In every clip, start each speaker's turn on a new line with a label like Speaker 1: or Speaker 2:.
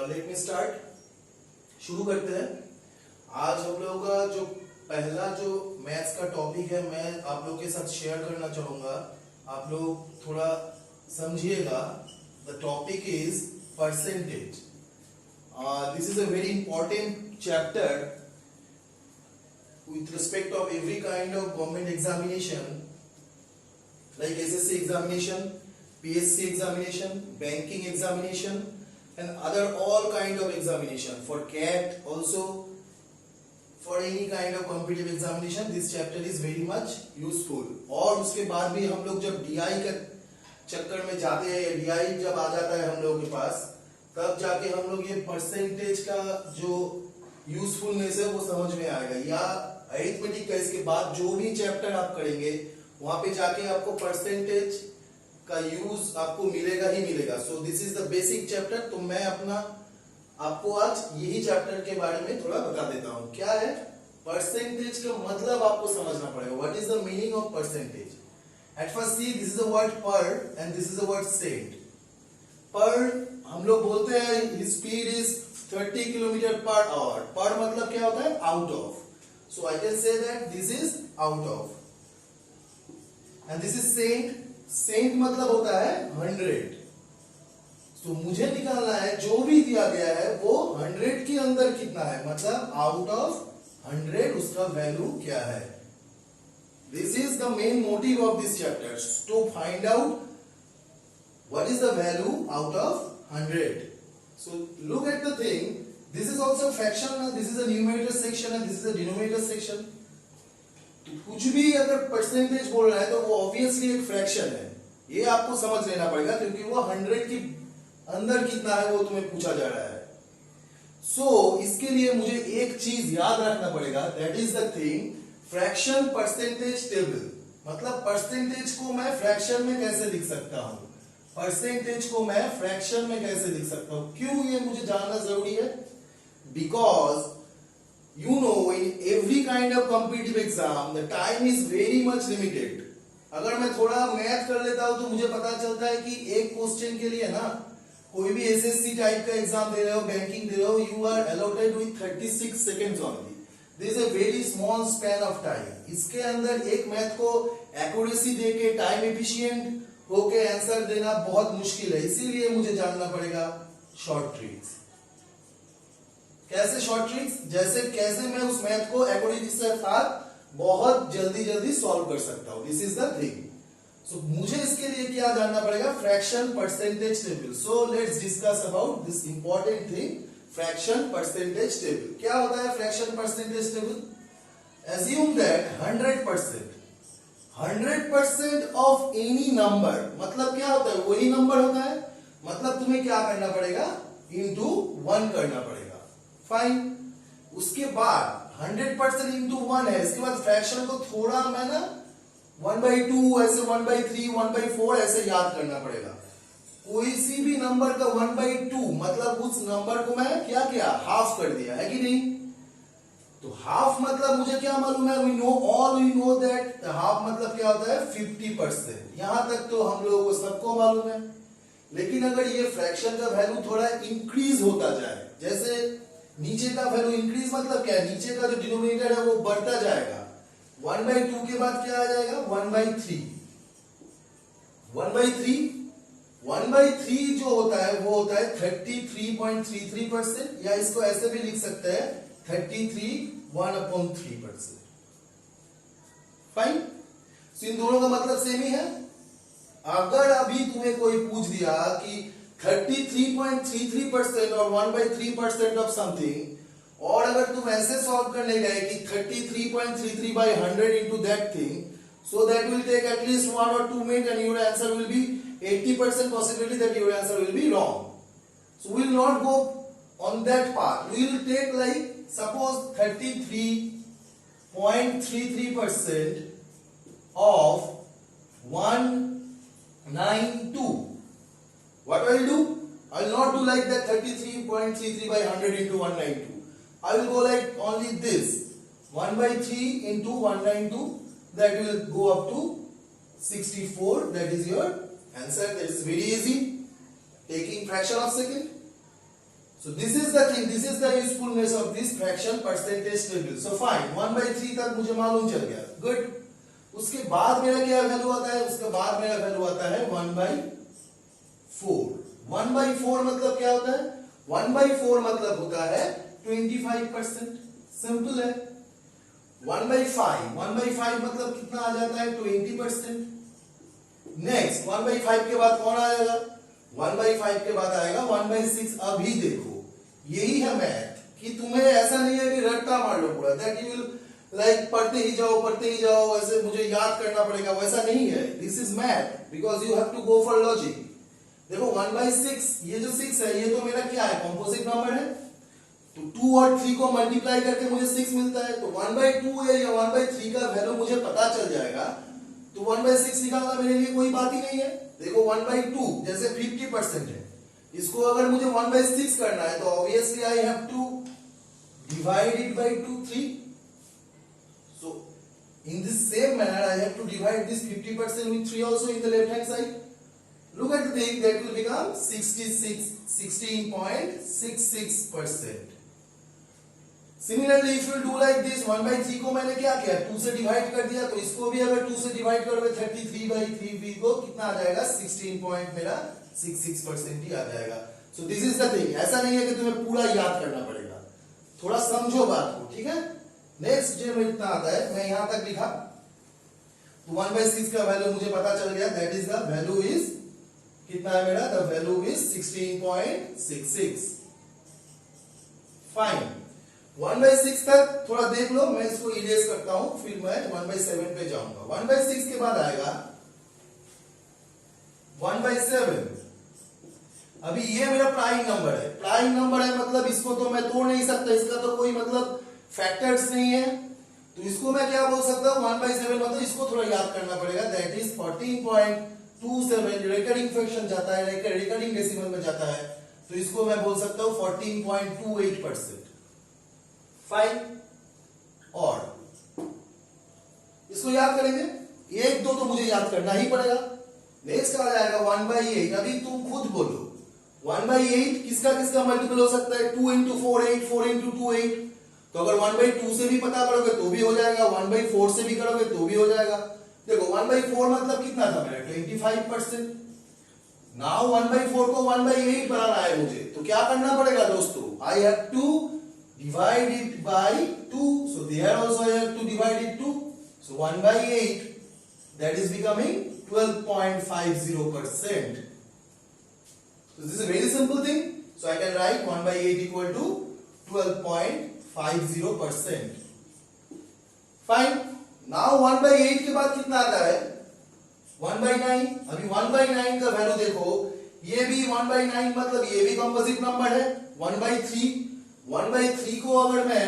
Speaker 1: Let me start. शुरू करते हैं। आज हम लोगों का जो पहला जो मैथ्स का टॉपिक है मैं आप लोगों के साथ शेयर करना चाहूंगा। आप लोग थोड़ा समझिएगा। The topic is percentage. This is a very important chapter with respect of every kind of government examination like SSC examination, PSC examination, banking examination and other all kind of examination for CAT also, for any kind of competitive examination this chapter is very much useful। और उसके बाद भी हम लोग जब DI का चक्कर में जाते हैं, DI जब आ जाता है हम लोगों के पास, तब जाके हम लोग ये परसेंटेज का जो यूजफुलनेस है वो समझ में आएगा। या अरिथमेटिक का इसके बाद जो भी चैप्टर आप करेंगे वहां पे जाके आपको परसेंटेज का यूज आपको मिलेगा ही मिलेगा। So this is the basic chapter. तो मैं अपना आपको आज यही चैप्टर के बारे में थोड़ा बता देता हूं। क्या है परसेंटेज का मतलब आपको समझना पड़ेगा। What is the meaning of percentage? At first see this is a word per and this is a word cent. पर हम लोग बोलते हैं speed is 30 kilometre per hour. पर मतलब क्या होता है? Out of. So I can say that this is out of, and this is saint. Saint मतलब होता है 100। तो मुझे निकालना है जो भी दिया गया है वो 100 के अंदर कितना है, मतलब आउट ऑफ 100 उसका वैल्यू क्या है। This is the main motive of this chapter, to find out what is the value out of 100. So look at the thing. This is also fraction, this is a numerator section and this is a denominator section। कुछ भी अगर percentage बोल रहा है तो वो obviously एक fraction है। ये आपको समझ लेना पड़ेगा क्योंकि वो 100 के अंदर कितना है वो तुम्हें पूछा जा रहा है। सो इसके लिए मुझे एक चीज याद रखना पड़ेगा, that is the thing, fraction percentage table. मतलब परसेंटेज को मैं फ्रैक्शन में कैसे लिख सकता हूं, परसेंटेज को मैं फ्रैक्शन में कैसे लिख सकता हूं। क्यों ये मुझे जानना जरूरी है? Because you know in every kind of competitive exam the time is very much limited। अगर मैं थोड़ा मैथ कर लेता हूं तो मुझे पता चलता है कि एक क्वेश्चन के लिए ना, कोई भी एसएससी टाइप का एग्जाम दे रहे हो, बैंकिंग दे रहे हो, you are allotted with 36 seconds only. This is a very small span of time. इसके अंदर एक मैथ को एक्यूरेसी देके टाइम एफिशिएंट होके आंसर देना बहुत मुश्किल है। इसीलिए मुझे जानना पड़ेगा शॉर्ट ट्रिक्स। कैसे शॉर्ट ट्रिक्स? जैसे कैसे मैं उस मैथ को एक्यूरेसी के साथ बहुत जल्दी जल्दी सॉल्व कर सकता हूं। This is the thing. So मुझे इसके लिए क्या जानना पड़ेगा? Fraction percentage table. So let's discuss about this important thing, fraction percentage table. क्या होता है fraction percentage table? Assume that 100% of any number, मतलब क्या होता है? वही नंबर होता है, मतलब तुम्हें क्या करना पड़ेगा? इंटू 1 करना पड़ेगा। फाइन। उसके बाद 100% इंटू 1 है, इसके बाद फ्रैक्शन को थोड़ा मैं ना 1/2 ऐसे 1/3 1/4 ऐसे याद करना पड़ेगा। कोई सी भी नंबर का 1/2 मतलब उस नंबर को मैं क्या किया? हाफ कर दिया, है कि नहीं? तो हाफ मतलब मुझे क्या मालूम है? वी नो दैट हाफ मतलब क्या होता है? 50%। यहां तक तो हम लोगों को सबको मालूम है। लेकिन अगर ये फ्रैक्शन का वैल्यू थोड़ा इंक्रीज होता जाए, जैसे नीचे का वैल्यू इंक्रीज मतलब क्या है? नीचे का जो डिनोमिनेटर है वो बढ़ता जाएगा। 1/2 के बाद क्या आ जाएगा? 1/3। 1/3 जो होता है वो होता है 33.33%, या इसको ऐसे भी लिख सकते हैं 33 1/3%। फाइन। सो इन दोनों का मतलब सेम ही है। अगर अभी तुम्हें कोई पूछ दिया कि 33.33% और 1/3% ऑफ समथिंग, और अगर तुम ऐसे सॉल्व करने गए कि 33.33/100 into that thing, so that will take at least 1 or 2 minutes and your answer will be 80% possibility that your answer will be wrong। So we will not go on that path। We will take like suppose 33.33% of 192। What I will do? I will not do like that 33.33/100 into 192. I will go like only this 1/3 into 192, that will go up to 64. That is your answer. That is very easy, taking fraction of second। So this is the thing, this is the usefulness of this fraction percentage table. So fine, 1/3 तक मुझे मालूम चल गया, good. उसके बाद मेरा क्या value आता है? उसके बाद मेरा वैल्यू आता है 1/4. 1/4 मतलब क्या होता है? 1/4 मतलब होता है 25%. सिंपल है. 1/5 मतलब कितना आ जाता है? 20%. नेक्स्ट 1/5 के बाद कौन आएगा? 1/5 के बाद आएगा 1/6. अभी देखो, यही है मैथ कि तुम्हें ऐसा नहीं है कि रट्टा मार लो पूरा, दैट यू विल लाइक पढ़ते ही जाओ ऐसे मुझे याद करना पड़ेगा, वैसा नहीं है. This is math because you have to go for logic. देखो 1/6, ये जो 6 है ये तो मेरा क्या है? कॉम्पोजिट नंबर है. तो 2 और 3 को मल्टीप्लाई करके मुझे 6 मिलता है. तो 1/2 है या 1/3 का वैल्यू मुझे पता चल जाएगा. तो 1/6 निकालना मेरे लिए कोई बात ही नहीं है. देखो 1/2 जैसे 50% है, इसको अगर मुझे 1/6 करना है तो obviously I have to divide it by 2, 3. So in this same manner I have to divide this 50% with 3 also in the left hand side. Look at the thing, that will become 16.66%. Similarly, if you do like this, 1/3 को मैंने क्या किया? 2 से divide कर दिया. तो इसको भी अगर 2 से डिवाइड करोगे 33/3 को कितना आ जाएगा? 16.66% ही आ जाएगा. सो दिस इज द थिंग. ऐसा नहीं है कि तुम्हें पूरा याद करना पड़ेगा, थोड़ा समझो बात को, ठीक है. नेक्स्ट जो इतना आता है, मैं यहां तक लिखा. तो 1/6 का वैल्यू मुझे पता चल गया. That is the value is कितना है मेरा? The value is 16.66. फाइन. 1/6 तक थोड़ा देख लो, मैं इसको इरेज करता हूं, फिर मैं 1/7 पे जाऊंगा. 1/6 के बाद आएगा 1/7. अभी ये मेरा प्राइम नंबर है. प्राइम नंबर है मतलब इसको तो मैं तोड़ नहीं सकता, इसका तो कोई मतलब फैक्टर्स नहीं है. तो इसको मैं क्या बोल सकता हूं? 1/7 मतलब इसको थोड़ा याद करना पड़ेगा. That is 14.27. रिकरिंग फ्रैक्शन जाता है, रिकरिंग डेसिमल में जाता है, तो इसको मैं बोल सकता हूं 14.28%. फाइन. और इसको याद करेंगे, 1, 2 तो मुझे याद करना ही पड़ेगा. नेक्स्ट आ जाएगा 1/8. अभी तुम खुद बोलो 1/8 किसका किसका मल्टीपल हो सकता है? 2 into 4 8, 4 into 2 8. तो अगर 1/2 से भी पता करोगे तो भी हो जाएगा, 1/4 से भी करोगे तो भी हो जाएगा. देखो 1/4 मतलब कितना था मेरा? 25%. नाउ 1/4 को 1/8 बनाना है मुझे, तो क्या करना पड़ेगा दोस्तों? I have to divide it by 2. So there also I have to divide it 2. So 1/8, that is becoming 12.50%. So this is a very simple thing. So I can write 1/8 equal to 12.50%. Fine. Now 1/8 के बाद कितना आता है? 1/9. अभी 1/9 का value देखो, ये भी 1/9 मतलब ये भी कंपोजिट नंबर है. 1/3 को अगर मैं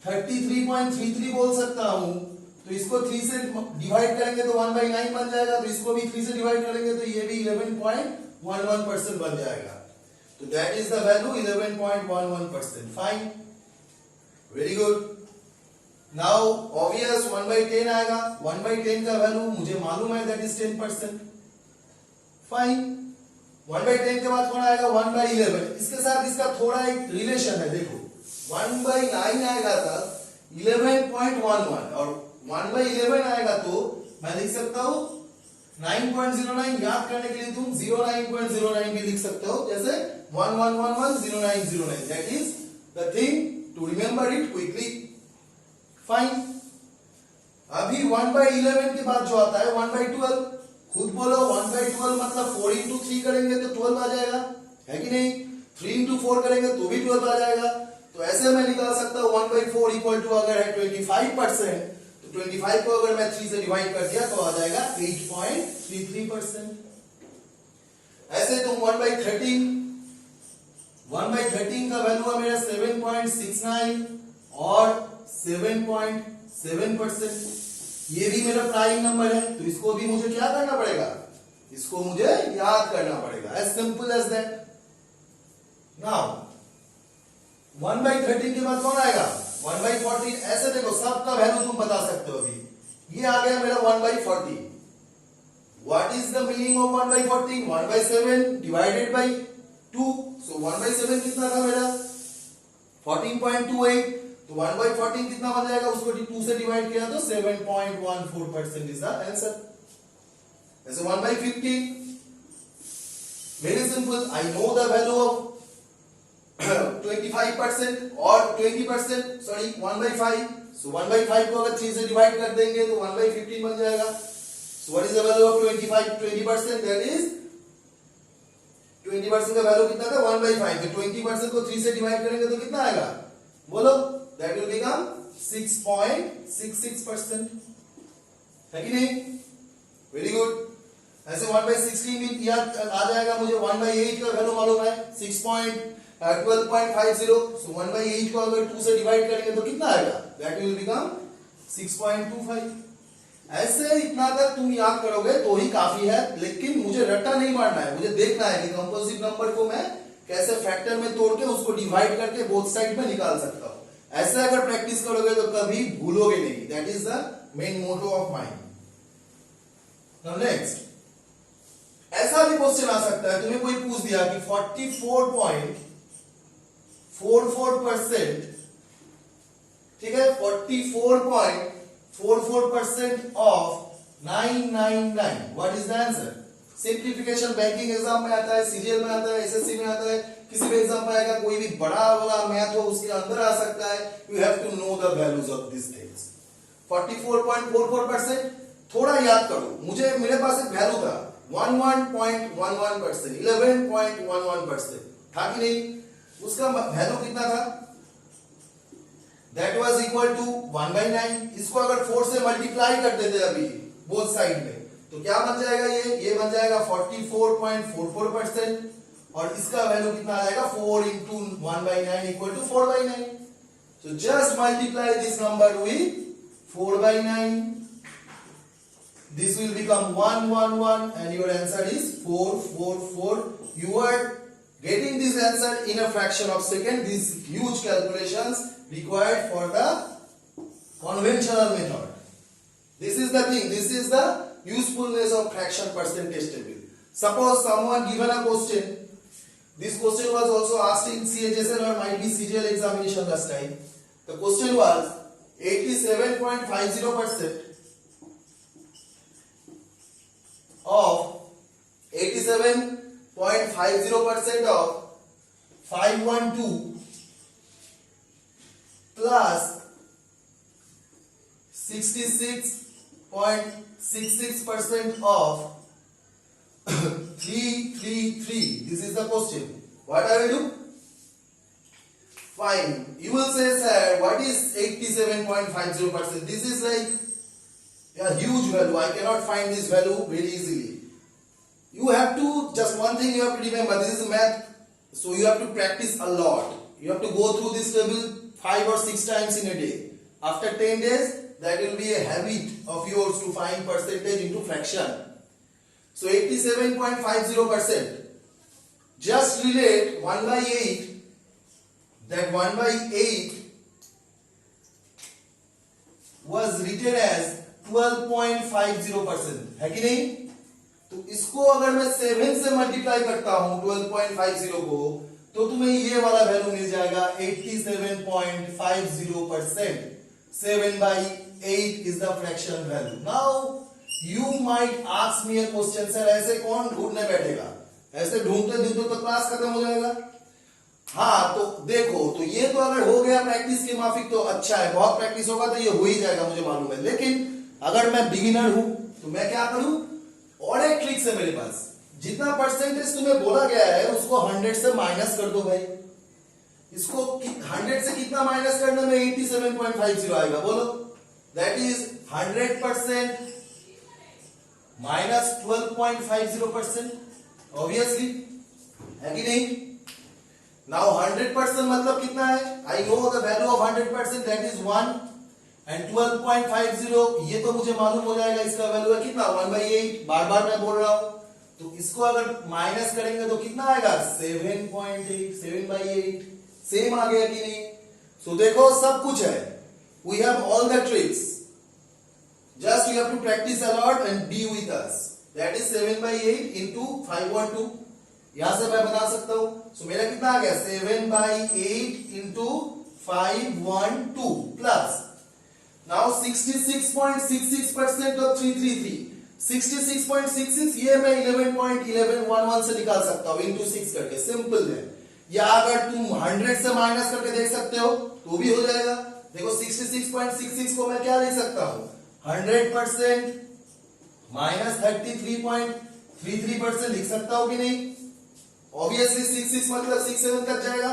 Speaker 1: 33.33 बोल सकता हूं, तो इसको 3 से डिवाइड करेंगे तो 1/9 बन जाएगा. तो इसको भी 3 से डिवाइड करेंगे तो ये भी 11.11% बन जाएगा. तो that is the value 11.11%. Fine. Very good. Now obvious 1/10 आएगा. 1/10 का वैल्यू मुझे मालूम है, दैट इज 10%. फाइन. 1/10 के बाद कौन आएगा? 1/11. इसके साथ इसका थोड़ा एक रिलेशन है. देखो 1/9 आएगा था 11.11 और 1/11 आएगा तो मैं लिख सकता हूं 9.09. याद करने के लिए तुम 09.09 भी लिख सकते हो, जैसे 11110909. That is the thing to remember it quickly. Fine. अभी 1/11 के बाद जो आता है 1/12. खुद बोलो 1/12 मतलब 4 into 3 करेंगे तो 12 आ जाएगा, है कि नहीं? 3 into 4 करेंगे तो भी 12 आ जाएगा. तो ऐसे मैं निकाल सकता हूं 1/4 इक्वल टू अगर है 25%, तो 25 को अगर मैं 3 से डिवाइड कर दिया तो आ जाएगा 8.33%. ऐसे तुम 1/13 का वैल्यू है मेरा 7.69 और 7.7%. ये भी मेरा प्राइम नंबर है, तो इसको भी मुझे क्या करना पड़ेगा? इसको मुझे याद करना पड़ेगा. As simple as that. Now 1/13 के बाद कौन आएगा? 1/14. ऐसे देखो सबका वैल्यू तुम बता सकते हो. अभी ये आ गया मेरा 1/14. What is the meaning of 1/14? 1/7 divided by 2, so 1/7 कितना था मेरा 14.28, तो 1/14 कितना बन जाएगा, उसको 2 से डिवाइड किया तो 7.14% इज द आंसर। ऐसे 1/15, very simple, I know the value of 25% और 20%, सॉरी 1/5, so 1/5 को अगर 3 से डिवाइड कर देंगे तो 1/15 बन जाएगा। So what is the value of 20%? That is 20% का वैल्यू कितना था 1/5, तो 20% को 3 से डिवाइड करेंगे तो कितना आएगा बोलो, that will become 6.66%, है कि नहीं? Very good. ऐसे 1/16 भी याद आ जाएगा मुझे, 1/8 का वैल्यू मालूम है 12.50, so 1/8 को अगर 2 से डिवाइड करेंगे तो कितना आएगा, that will become 6.25। ऐसे इतना तक तुम याद करोगे तो ही काफी है, लेकिन मुझे रट्टा नहीं मारना है, मुझे देखना है कि कंपोजिट नंबर को मैं कैसे फैक्टर में तोड़ के उसको डिवाइड करके बोथ साइड में निकाल सकता हूं। ऐसे अगर प्रैक्टिस करोगे तो कभी भूलोगे नहीं, that is the main motto of mind. Now next, ऐसा भी क्वेश्चन आ सकता है, तुम्हें कोई पूछ दिया कि 44.44%, ठीक है, 44.44% of 999, what is the answer? Simplification banking exam में आता है, सीजीएल में आता है, एसएससी में आता है, किसी भी एग्जाम में आएगा, कोई भी बड़ा वाला मैथ हो उसके अंदर आ सकता है। You have to know the values of this things. 44.44%, थोड़ा याद करो, मुझे मेरे पास एक वैल्यू था 11.11%, 11.11% था कि नहीं? उसका वैल्यू कितना था? That was equal to 1/9। इसको अगर 4 से मल्टीप्लाई कर देते अभी बोथ साइड में तो क्या बन जाएगा, ये बन जाएगा 44.44%, और इसका वैल्यू कितना आ जाएगा 4 into 1/9 equal to 4/9। So just multiply this number with 4/9, this will become 111 and your answer is 444। You are getting this answer in a fraction of second. These huge calculations required for the conventional method. This is the thing, this is the usefulness of fraction percentage table. Suppose someone given a question, this question was also asked in CHSL or might be CGL examination last time. The question was 87.50% of 512 plus 66.66% of 333. This is the question. What I will do? Fine. You will say, sir, what is 87.50%? This is like a huge value. I cannot find this value very easily. You have to, just one thing you have to remember, this is math, so you have to practice a lot. You have to go through this table 5 or 6 times in a day. After 10 days, that will be a habit of yours to find percentage into fraction. So 87.50%. Just relate 1/8, that 1/8 was written as 12.50%, है कि नहीं? तो इसको अगर मैं 7 से multiply करता हूं 12.50 को, तो तुम्हें ये वाला वैल्यू मिल जाएगा 87.50%। 7/8 is the fraction value. Now you might ask me a question, sir ऐसे कौन ढूंढने बैठेगा? ऐसे ढूंढते ढूंढते तो क्लास खत्म हो जाएगा। हाँ, तो देखो, तो ये तो अगर हो गया प्रैक्टिस के माफिक तो अच्छा है, बहुत प्रैक्टिस होगा तो ये हो ही जाएगा, मुझे मालूम है। लेकिन अगर मैं बिगिनर हूं तो मैं क्या करूं? और एक ट्रिक्स है मेरे पास, जितना परसेंटेज तुम्हें बोला गया है उसको 100 से माइनस कर दो भाई। इसको 100 से कितना माइनस करने में 87.50 आएगा बोलो? दैट इज 100% माइनस 12.50%, ऑब्वियसली, है कि नहीं? नाउ 100% मतलब कितना है? I know the value of 100%, that is 1, and 12.50 ये तो मुझे मालूम हो जाएगा, इसका वैल्यू है कितना 1/8। बार बार मैं बोल रहा हूं, तो इसको अगर माइनस करेंगे तो कितना आएगा 7.8, 7/8, सेम आ गया कि नहीं? सो देखो, सब कुछ है, we have all the tricks, just you have to practice a lot and be with us. That is 7/8 into 512 यहां से मैं बता सकता हूं। सो मेरा कितना आ गया 7/8 इंटू 512 प्लस नाउ 66.66% ऑफ 333 66.66 ये मैं 11.1111 से निकाल सकता हूं इंटू 6 करके, सिंपल है। या अगर तुम 100 से माइनस करके देख सकते हो तो भी हो जाएगा। देखो 66.66 को मैं क्या लिख सकता हूं 100% माइनस 33.33% लिख सकता हूं कि नहीं। ऑब्वियसली 66 मतलब 6 7 तक जाएगा।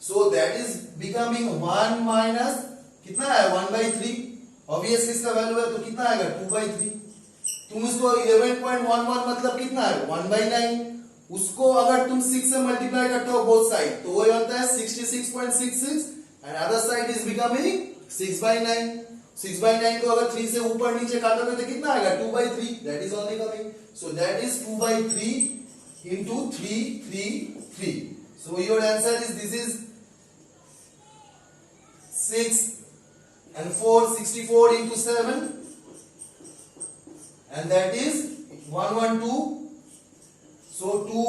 Speaker 1: So that is becoming 1 minus कितना है 1/3। ऑब्वियसली इसका वैल्यू है तो कितना आएगा 2/3। तुम इसको 11.11 मतलब कितना है 1/9। उसको अगर तुम 6 से मल्टीप्लाई करते हो बोथ साइड तो वो बनता है 66.66 and other side is becoming 6/9। 6/9 को अगर 3 से ऊपर नीचे काटोगे तो कितना आएगा 2/3। That is only coming. So that is 2/3 into 333. So your answer is this is 6 and 4 64 into 7 and that is 112. So 2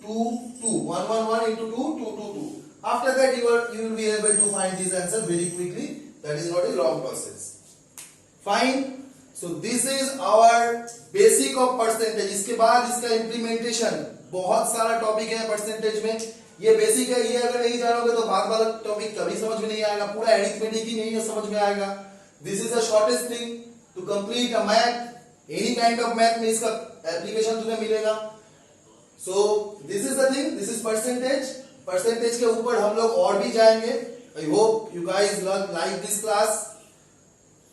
Speaker 1: 2 2 111 into 2 2 2 2. After that you will be able to find this answer very quickly. That is not a long process. Fine. So this is our basic of percentage. इसके बाद इसका implementation बहुत सारा topic है percentage में। ये basic है, ये अगर नहीं जानोगे तो बाद वाला टॉपिक कभी समझ में नहीं आएगा, पूरा एरिथमेटिक ही नहीं है समझ में आएगा। This is the shortest thing to complete a math, any kind of math में इसका एप्लीकेशन तुम्हें मिलेगा। So this is the thing, this is percentage. Percentage के ऊपर हम लोग और भी जाएंगे। I hope you guys like this class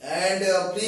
Speaker 1: and please